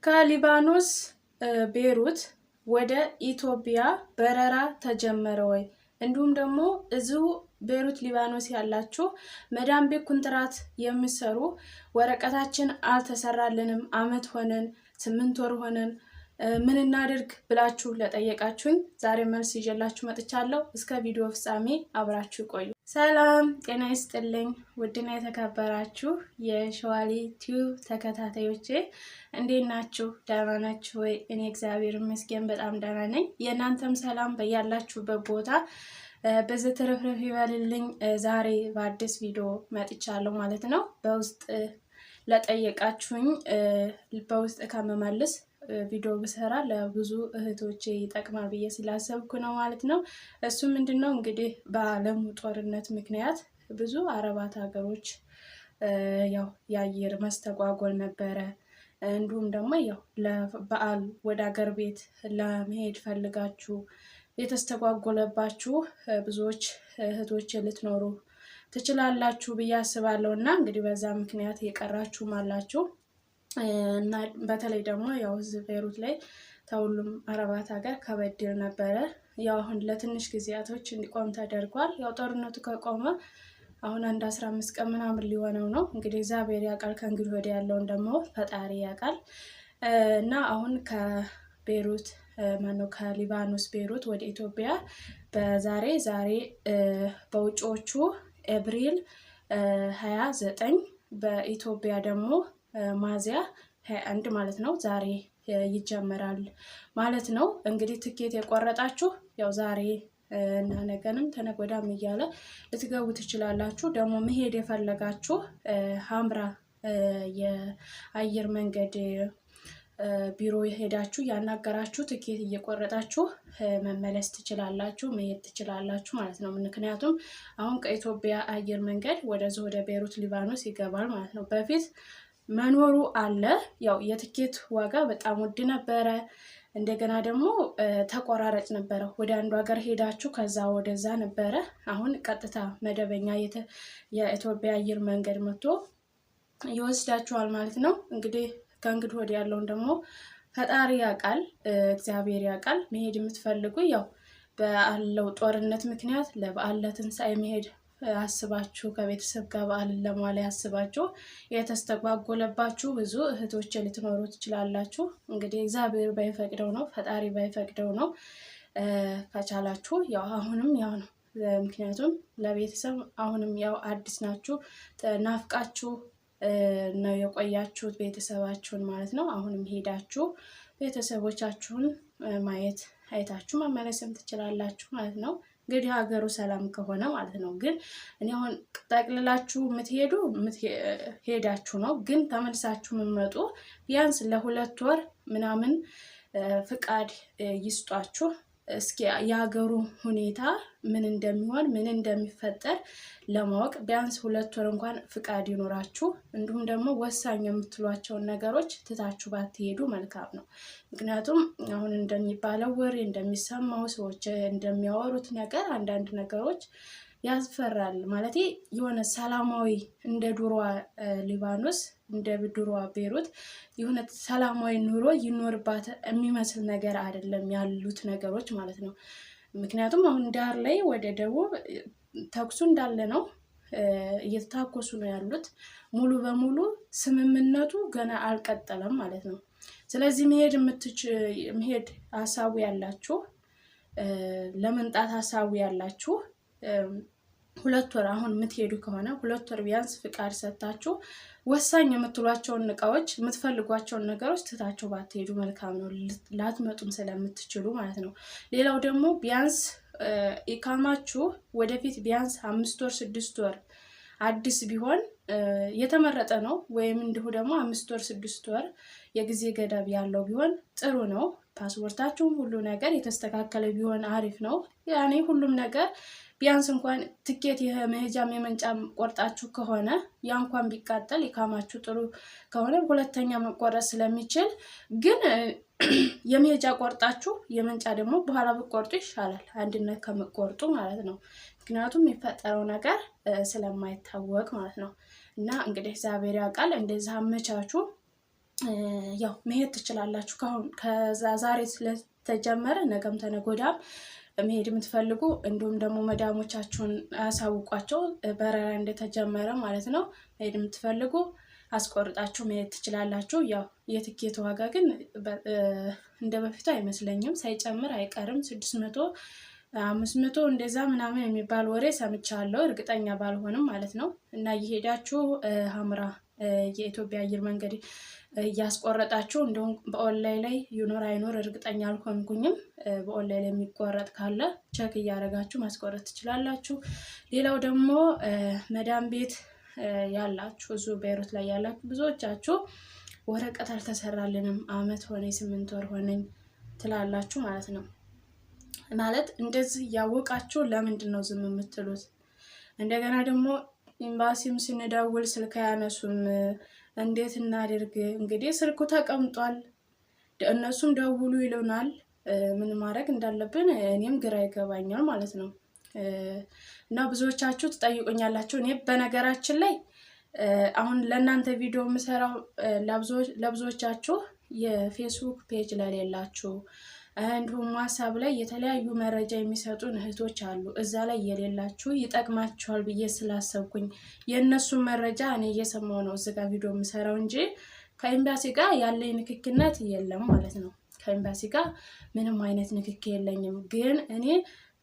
ከሊባኖስ ቤይሩት ወደ ኢትዮጵያ በረራ ተጀመረ ወይ? እንዲሁም ደግሞ እዚሁ ቤይሩት ሊባኖስ ያላችሁ መዳም ቤት ኮንትራት የሚሰሩ ወረቀታችን አልተሰራልንም፣ አመት ሆነን 8 ወር ሆነን ምን እናድርግ ብላችሁ ለጠየቃችሁኝ ዛሬ መልስ ይዤላችሁ መጥቻለሁ። እስከ ቪዲዮ ፍጻሜ አብራችሁ ቆዩ። ሰላም ጤና ይስጥልኝ ውድና የተከበራችሁ የሸዋሊ ቲዩብ ተከታታዮቼ እንዴት ናችሁ? ደህና ናችሁ ወይ? እኔ እግዚአብሔር ይመስገን በጣም ደህና ነኝ። የእናንተም ሰላም በያላችሁበት ቦታ በዚህ ተረፍረፍ ይበልልኝ። ዛሬ በአዲስ ቪዲዮ መጥቻለሁ ማለት ነው። በውስጥ ለጠየቃችሁኝ በውስጥ ከመመልስ ቪዲዮ ብሰራ ለብዙ እህቶቼ ይጠቅማል ብዬ ስላሰብኩ ነው ማለት ነው። እሱ ምንድነው እንግዲህ በዓለም ጦርነት ምክንያት ብዙ አረባት ሀገሮች ያው የአየር መስተጓጎል ነበረ። እንዲሁም ደግሞ ያው ለበዓል ወደ ሀገር ቤት ለመሄድ ፈልጋችሁ የተስተጓጎለባችሁ ብዙዎች እህቶቼ ልትኖሩ ትችላላችሁ ብዬ አስባለሁ። እና እንግዲህ በዛ ምክንያት የቀራችሁም አላችሁ እና በተለይ ደግሞ ያው እዚህ ቤይሩት ላይ ተሁሉም አረባት ሀገር ከበድል ነበረ። ያው አሁን ለትንሽ ጊዜያቶች እንዲቆም ተደርጓል። ያው ጦርነቱ ከቆመ አሁን 15 ቀን ምናምን ሊሆነው ነው። እንግዲህ እግዚአብሔር ያውቃል፣ ከእንግዲህ ወዲያ ያለውን ደግሞ ፈጣሪ ያውቃል። እና አሁን ከቤይሩት ከሊባኖስ ቤይሩት ወደ ኢትዮጵያ ዛሬ በውጪዎቹ ኤፕሪል 29 በኢትዮጵያ ደግሞ ሚያዝያ 21 ማለት ነው ዛሬ ይጀመራል ማለት ነው። እንግዲህ ትኬት የቆረጣችሁ ያው ዛሬ እና ነገንም ተነገ ወዲያም እያለ ልትገቡ ትችላላችሁ። ደግሞ መሄድ የፈለጋችሁ ሀምራ የአየር መንገድ ቢሮ ሄዳችሁ ያናገራችሁ ትኬት እየቆረጣችሁ መመለስ ትችላላችሁ፣ መሄድ ትችላላችሁ ማለት ነው። ምክንያቱም አሁን ከኢትዮጵያ አየር መንገድ ወደ ቤይሩት ሊባኖስ ይገባል ማለት ነው። በፊት መኖሩ አለ። ያው የትኬት ዋጋ በጣም ውድ ነበረ። እንደገና ደግሞ ተቆራራጭ ነበረ። ወደ አንዱ ሀገር ሄዳችሁ ከዛ ወደዛ ነበረ። አሁን ቀጥታ መደበኛ የኢትዮጵያ አየር መንገድ መጥቶ ይወስዳችኋል ማለት ነው። እንግዲህ ከእንግዲህ ወዲህ ያለውን ደግሞ ፈጣሪ ያውቃል፣ እግዚአብሔር ያውቃል። መሄድ የምትፈልጉ ያው ባለው ጦርነት ምክንያት ለበዓል ለትንሳኤ መሄድ አስባችሁ ከቤተሰብ ጋር በዓልን ለማዋል ያስባችሁ የተስተጓጎለባችሁ ብዙ እህቶች ልትኖሩ ትችላላችሁ። እንግዲህ እግዚአብሔር ባይፈቅደው ነው፣ ፈጣሪ ባይፈቅደው ነው። ከቻላችሁ ያው አሁንም ያው ነው። ምክንያቱም ለቤተሰብ አሁንም ያው አዲስ ናችሁ፣ ናፍቃችሁ ነው የቆያችሁት ቤተሰባችሁን ማለት ነው። አሁንም ሄዳችሁ ቤተሰቦቻችሁን ማየት አይታችሁ መመለስም ትችላላችሁ ማለት ነው። እንግዲህ ሀገሩ ሰላም ከሆነ ማለት ነው። ግን እኔ አሁን ጠቅልላችሁ ሄዳችሁ ነው። ግን ተመልሳችሁ የምትመጡ ቢያንስ ለ2 ወር ምናምን ፍቃድ ይስጧችሁ። እስኪ የሀገሩ ሁኔታ ምን እንደሚሆን ምን እንደሚፈጠር ለማወቅ ቢያንስ 2 ወር እንኳን ፍቃድ ይኖራችሁ። እንዲሁም ደግሞ ወሳኝ የምትሏቸውን ነገሮች ትታችሁ ባትሄዱ መልካም ነው። ምክንያቱም አሁን እንደሚባለው ወሬ እንደሚሰማው ሰዎች እንደሚያወሩት ነገር አንዳንድ ነገሮች ያስፈራል። ማለት የሆነ ሰላማዊ እንደ ድሮዋ ሊባኖስ እንደ ድሮዋ ቤይሩት የሆነ ሰላማዊ ኑሮ ይኖርባት የሚመስል ነገር አይደለም ያሉት ነገሮች ማለት ነው። ምክንያቱም አሁን ዳር ላይ ወደ ደቡብ ተኩሱ እንዳለ ነው፣ እየተታኮሱ ነው ያሉት። ሙሉ በሙሉ ስምምነቱ ገና አልቀጠለም ማለት ነው። ስለዚህ መሄድ ሀሳቡ ያላችሁ ለመምጣት ሀሳቡ ያላችሁ 2 ወር አሁን የምትሄዱ ከሆነ 2 ወር ቢያንስ ፍቃድ ሰጣችሁ ወሳኝ የምትሏቸውን እቃዎች የምትፈልጓቸውን ነገሮች ትታችሁ ባትሄዱ መልካም ነው። ላትመጡም ስለምትችሉ ማለት ነው። ሌላው ደግሞ ቢያንስ ኢቃማችሁ ወደፊት ቢያንስ 5 ወር 6 ወር አዲስ ቢሆን የተመረጠ ነው። ወይም እንዲሁ ደግሞ 5 ወር 6 ወር የጊዜ ገደብ ያለው ቢሆን ጥሩ ነው። ፓስፖርታችሁም ሁሉ ነገር የተስተካከለ ቢሆን አሪፍ ነው። ያኔ ሁሉም ነገር ቢያንስ እንኳን ትኬት የመሄጃም የመንጫም ቆርጣችሁ ከሆነ ያ እንኳን ቢቃጠል ኢቃማችሁ ጥሩ ከሆነ ሁለተኛ መቆረጥ ስለሚችል ግን የመሄጃ ቆርጣችሁ የመንጫ ደግሞ በኋላ ብትቆርጡ ይሻላል፣ አንድነት ከመቆርጡ ማለት ነው። ምክንያቱም የሚፈጠረው ነገር ስለማይታወቅ ማለት ነው። እና እንግዲህ እግዚአብሔር ያውቃል። እንደዛ አመቻቹ። ያው መሄድ ትችላላችሁ። ከዛ ዛሬ ስለተጀመረ ነገም ተነገ ወዲያም መሄድ የምትፈልጉ እንዲሁም ደግሞ መዳሞቻችሁን አሳውቋቸው በረራ እንደተጀመረ ማለት ነው። መሄድ የምትፈልጉ አስቆርጣችሁ መሄድ ትችላላችሁ። ያው የትኬት ዋጋ ግን እንደ በፊቱ አይመስለኝም፣ ሳይጨምር አይቀርም። 600 500 እንደዛ ምናምን የሚባል ወሬ ሰምቻለሁ፣ እርግጠኛ ባልሆንም ማለት ነው። እና እየሄዳችሁ ሀምራ የኢትዮጵያ አየር መንገድ እያስቆረጣችሁ እንዲሁም በኦንላይን ላይ ይኖር አይኖር እርግጠኛ አልሆንኩኝም። በኦንላይን ላይ የሚቆረጥ ካለ ቸክ እያደረጋችሁ ማስቆረጥ ትችላላችሁ። ሌላው ደግሞ መዳም ቤት ያላችሁ እዚሁ ቤይሩት ላይ ያላችሁ ብዙዎቻችሁ ወረቀት አልተሰራልንም፣ አመት ሆነኝ 8 ወር ሆነኝ ትላላችሁ ማለት ነው። ማለት እንደዚህ ያወቃችሁ ለምንድን ነው ዝም የምትሉት? እንደገና ደግሞ ኤምባሲም ስንደውል ስልክ አያነሱም። እንዴት እናድርግ? እንግዲህ ስልኩ ተቀምጧል፣ እነሱም ደውሉ ይሉናል። ምን ማድረግ እንዳለብን እኔም ግራ ይገባኛል ማለት ነው። እና ብዙዎቻችሁ ትጠይቁኛላችሁ። እኔ በነገራችን ላይ አሁን ለእናንተ ቪዲዮ የምሰራው ለብዙዎቻችሁ የፌስቡክ ፔጅ ለሌላችሁ እንዲሁም ዋትስአፕ ላይ የተለያዩ መረጃ የሚሰጡን እህቶች አሉ። እዛ ላይ የሌላችሁ ይጠቅማችኋል ብዬ ስላሰብኩኝ የእነሱን መረጃ እኔ እየሰማሁ ነው እዚህ ጋር ቪዲዮ የምሰራው እንጂ ከኤምባሲ ጋር ያለኝ ንክክነት የለም ማለት ነው። ከኤምባሲ ጋር ምንም አይነት ንክክ የለኝም። ግን እኔ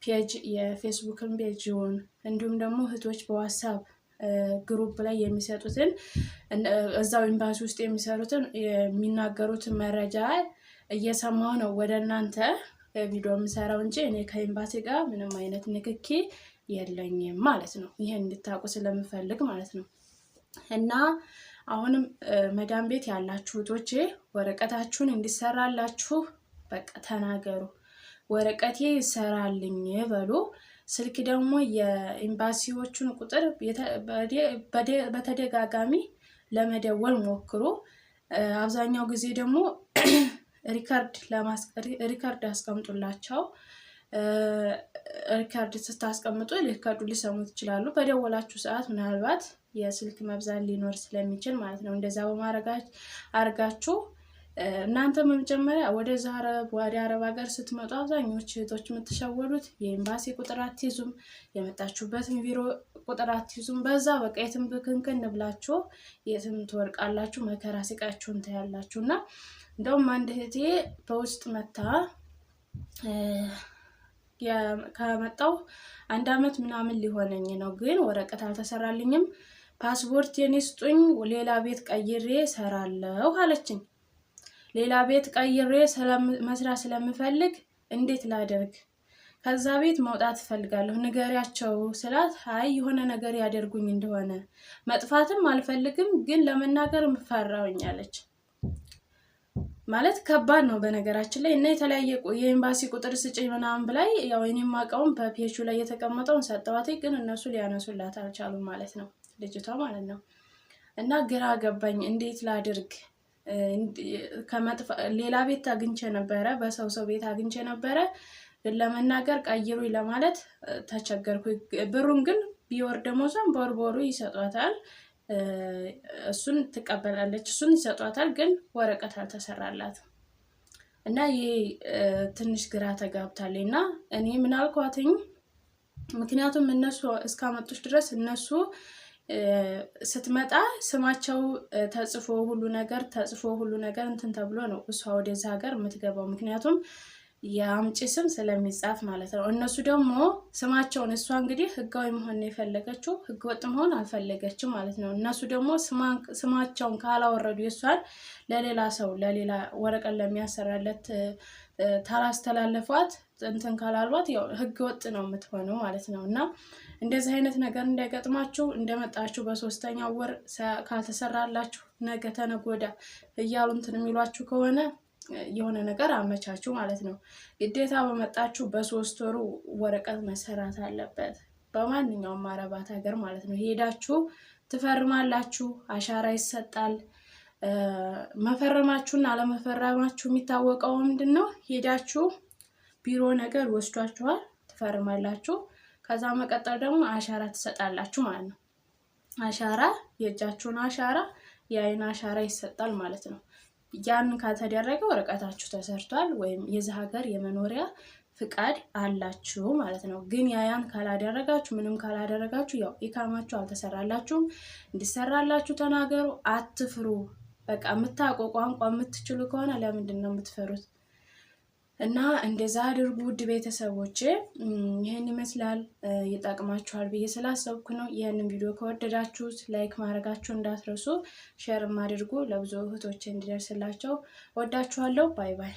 ፔጅ የፌስቡክን ፔጅውን እንዲሁም ደግሞ እህቶች በዋትስአፕ ግሩፕ ላይ የሚሰጡትን እዛው ኤምባሲ ውስጥ የሚሰሩትን የሚናገሩትን መረጃ እየሰማሁ ነው ወደ እናንተ ቪዲዮ የምሰራው እንጂ እኔ ከኤምባሲ ጋር ምንም አይነት ንክኪ የለኝም ማለት ነው። ይሄን እንድታውቁ ስለምፈልግ ማለት ነው። እና አሁንም መዳም ቤት ያላችሁ እህቶቼ ወረቀታችሁን እንዲሰራላችሁ በቃ ተናገሩ። ወረቀቴ ይሰራልኝ በሉ። ስልክ ደግሞ የኤምባሲዎቹን ቁጥር በተደጋጋሚ ለመደወል ሞክሩ። አብዛኛው ጊዜ ደግሞ ሪካርድ አስቀምጡላቸው። ሪካርድ ስታስቀምጡ ሪካርዱ ሊሰሙት ይችላሉ። በደወላችሁ ሰዓት ምናልባት የስልክ መብዛት ሊኖር ስለሚችል ማለት ነው። እንደዛ አርጋችሁ እናንተ መጀመሪያ ወደ አረብ ሀገር ስትመጡ አብዛኞቹ እህቶች የምትሸወዱት የኤምባሲ ቁጥር አትይዙም፣ የመጣችሁበትን ቢሮ ቁጥር አትይዙም። በዛ በቃ የትም ብክንክን ብላችሁ የትም ትወርቃላችሁ፣ መከራ ስቃችሁን ታያላችሁ። እና እንደውም አንድ እህቴ በውስጥ መታ ከመጣው 1 አመት ምናምን ሊሆነኝ ነው፣ ግን ወረቀት አልተሰራልኝም፣ ፓስፖርት የኔ ስጡኝ፣ ሌላ ቤት ቀይሬ ሰራለሁ አለችኝ። ሌላ ቤት ቀይሬ መስራት ስለምፈልግ እንዴት ላደርግ? ከዛ ቤት መውጣት እፈልጋለሁ ንገሪያቸው ስላት፣ አይ የሆነ ነገር ያደርጉኝ እንደሆነ መጥፋትም አልፈልግም፣ ግን ለመናገር ፈራውኛለች። ማለት ከባድ ነው በነገራችን ላይ። እና የተለያየ የኤምባሲ ቁጥር ስጭኝ ምናምን ብላይ ያው እኔም ማቀውን በፔጁ ላይ የተቀመጠውን ሰጠዋት፣ ግን እነሱ ሊያነሱላት አልቻሉም ማለት ነው፣ ልጅቷ ማለት ነው። እና ግራ ገባኝ፣ እንዴት ላድርግ? ሌላ ቤት አግኝቼ ነበረ፣ በሰው ቤት አግኝቼ ነበረ፣ ግን ለመናገር ቀይሩኝ ለማለት ተቸገርኩ። ብሩን ግን ቢወር ደሞዟን በወሩ ይሰጧታል፣ እሱን ትቀበላለች፣ እሱን ይሰጧታል፣ ግን ወረቀት አልተሰራላትም። እና ይሄ ትንሽ ግራ ተጋብታለች። እና እኔ ምን አልኳትኝ፣ ምክንያቱም እነሱ እስካመጡሽ ድረስ እነሱ ስትመጣ ስማቸው ተጽፎ ሁሉ ነገር እንትን ተብሎ ነው እሷ ወደዛ ሀገር የምትገባው። ምክንያቱም የአምጪ ስም ስለሚጻፍ ማለት ነው። እነሱ ደግሞ ስማቸውን እሷ እንግዲህ ህጋዊ መሆን ነው የፈለገችው፣ ህገወጥ መሆን አልፈለገችም ማለት ነው። እነሱ ደግሞ ስማቸውን ካላወረዱ የሷን ለሌላ ሰው ለሌላ ወረቀት ለሚያሰራለት ታላስተላለፏት እንትን ካላልባት ያው ህገወጥ ነው የምትሆነው ማለት ነው። እና እንደዚህ አይነት ነገር እንዳይገጥማችሁ እንደመጣችሁ በ3ኛው ወር ካልተሰራላችሁ ነገ ተነገ ወዲያ እያሉ እንትን የሚሏችሁ ከሆነ የሆነ ነገር አመቻችሁ ማለት ነው። ግዴታ በመጣችሁ በ3 ወሩ ወረቀት መሰራት አለበት፣ በማንኛውም አረባት ሀገር ማለት ነው። ሄዳችሁ ትፈርማላችሁ፣ አሻራ ይሰጣል። መፈረማችሁና አለመፈረማችሁ የሚታወቀው ምንድነው? ሄዳችሁ ቢሮ ነገር ወስዷችኋል፣ ትፈርማላችሁ። ከዛ መቀጠል ደግሞ አሻራ ትሰጣላችሁ ማለት ነው። አሻራ የእጃችሁን አሻራ የአይን አሻራ ይሰጣል ማለት ነው። ያን ካልተደረገ ወረቀታችሁ ተሰርቷል ወይም የዚህ ሀገር የመኖሪያ ፍቃድ አላችሁ ማለት ነው። ግን ያን ካላደረጋችሁ ምንም ካላደረጋችሁ ያው ኢካማችሁ አልተሰራላችሁም። እንዲሰራላችሁ ተናገሩ፣ አትፍሩ። በቃ የምታውቁ ቋንቋ የምትችሉ ከሆነ ለምንድን ነው የምትፈሩት? እና እንደዛ አድርጉ ውድ ቤተሰቦቼ። ይህን ይመስላል። ይጠቅማችኋል ብዬ ስላሰብኩ ነው። ይህንን ቪዲዮ ከወደዳችሁት ላይክ ማድረጋችሁ እንዳትረሱ፣ ሼርም አድርጉ ለብዙ እህቶች እንዲደርስላቸው። ወዳችኋለሁ። ባይ ባይ።